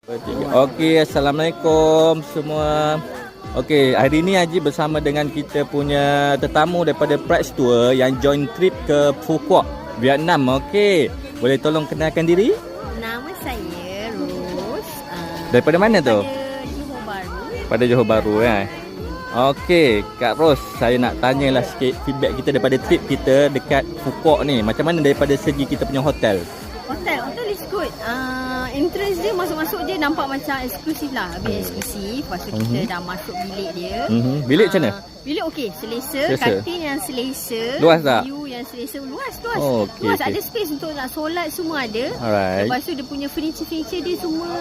Okey, Assalamualaikum semua. Okey, hari ni Haji bersama dengan kita punya tetamu daripada Pride Tour yang join trip ke Phu Quoc, Vietnam. Okey, boleh tolong kenalkan diri? Nama saya Ros. Daripada mana tu? Johor Bahru. Pada Johor Bahru kan. Okey, Kak Ros, saya nak tanyalah sikit feedback kita daripada trip kita dekat Phu Quoc ni. Macam mana daripada segi kita punya hotel? Hotel is good. Entrance dia masuk-masuk dia nampak macam eksklusif lah. Habis eksklusif. Lepas tu kita dah masuk bilik dia. Bilik macam mana? Bilik okey, selesa. Katil yang selesa. Luas tak? View yang selesa. Luas. Oh, okay, luas. okay. Ada space untuk nak solat semua ada. Alright. Lepas tu dia punya furniture dia semua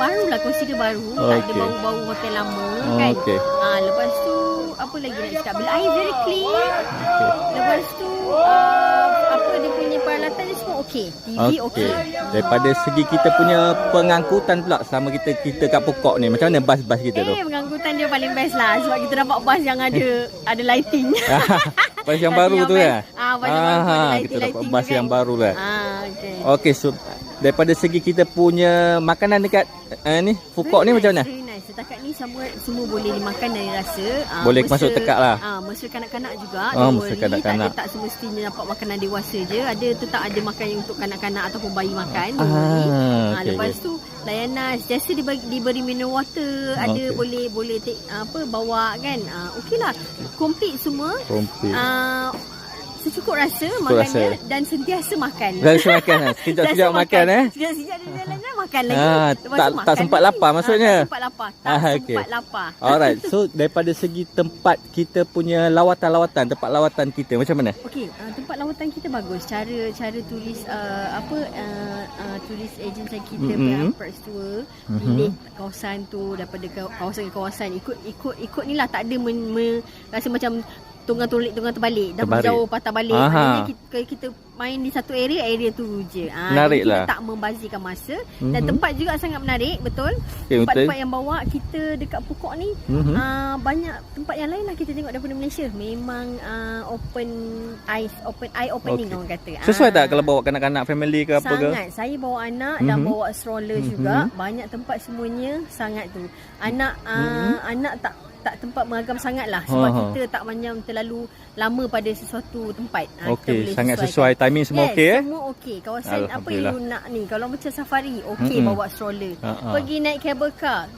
baru lah, consider baru. Tak ada bau-bau hotel lama kan. Okay. Lepas tu apa lagi nak cakap? Bilik air very clean. Lepas tu apa dia punya peralatan dia semua okey. TV okey. Daripada segi kita punya pengangkutan pula selama kita kat Phu Quoc ni, macam mana bas-bas kita tu? Pengangkutan dia paling best lah sebab kita dapat bas yang ada lighting. Bas yang baru tu kan? Bas yang baru kita dapat bas yang baru lah. Okey. Okey, so daripada segi kita punya makanan dekat ni Phu Quoc ni macam mana? Setakat ni semua boleh dimakan dari rasa. Boleh masuk tekak lah. Mesra kanak-kanak juga. Mesra kanak-kanak. Tak semestinya dapat makanan dewasa je. Ada tetap ada makan yang untuk kanak-kanak ataupun bayi makan. Lepas tu layanan sentiasa diberi mineral water. Ada boleh take, bawa kan. Okeylah. Complete semua. Secukup rasa makannya dan sentiasa makan. Sekejap-sekejap makan Sekejap-sekejap dia jalan makan lagi. Tak sempat lapar maksudnya. Tak sempat lapar. Sempat lapar. Alright. So daripada segi tempat kita punya lawatan-lawatan, tempat lawatan kita macam mana? Okey, tempat lawatan kita bagus. Cara tulis tulis agensi kita Pride Tour pilih kawasan tu daripada kawasan ke kawasan ikut ni lah, tak ada rasa macam tunggang terbalik dah jauh patah balik. Maknanya kita main di satu area tu je. Menarik lah. Kita tak membazirkan masa dan tempat juga sangat menarik, betul. Tempat-tempat yang bawa kita dekat Phu Quoc ni banyak tempat yang lain lah kita tengok daripada Malaysia. Memang eye opening orang kata. Sesuai tak kalau bawa kanak-kanak family ke apa ke? Sangat. Saya bawa anak dan bawa stroller juga. Banyak tempat semuanya sangat tu. Anak tak tempat meragam sangat lah sebab kita tak macam terlalu lama pada sesuatu tempat. Okey, sangat sesuai timing semua okey semua okey. Kawasan apa yang you nak ni, kalau macam safari bawa stroller. Pergi naik cable car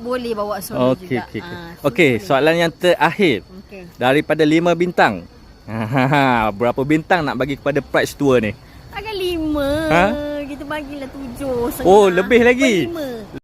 boleh bawa stroller juga. Okey, soalan yang terakhir. Daripada 5 bintang. Berapa bintang nak bagi kepada Pride Tour ni? Takkan 5. Kita bagilah 7.5. Oh, lebih lagi. 5.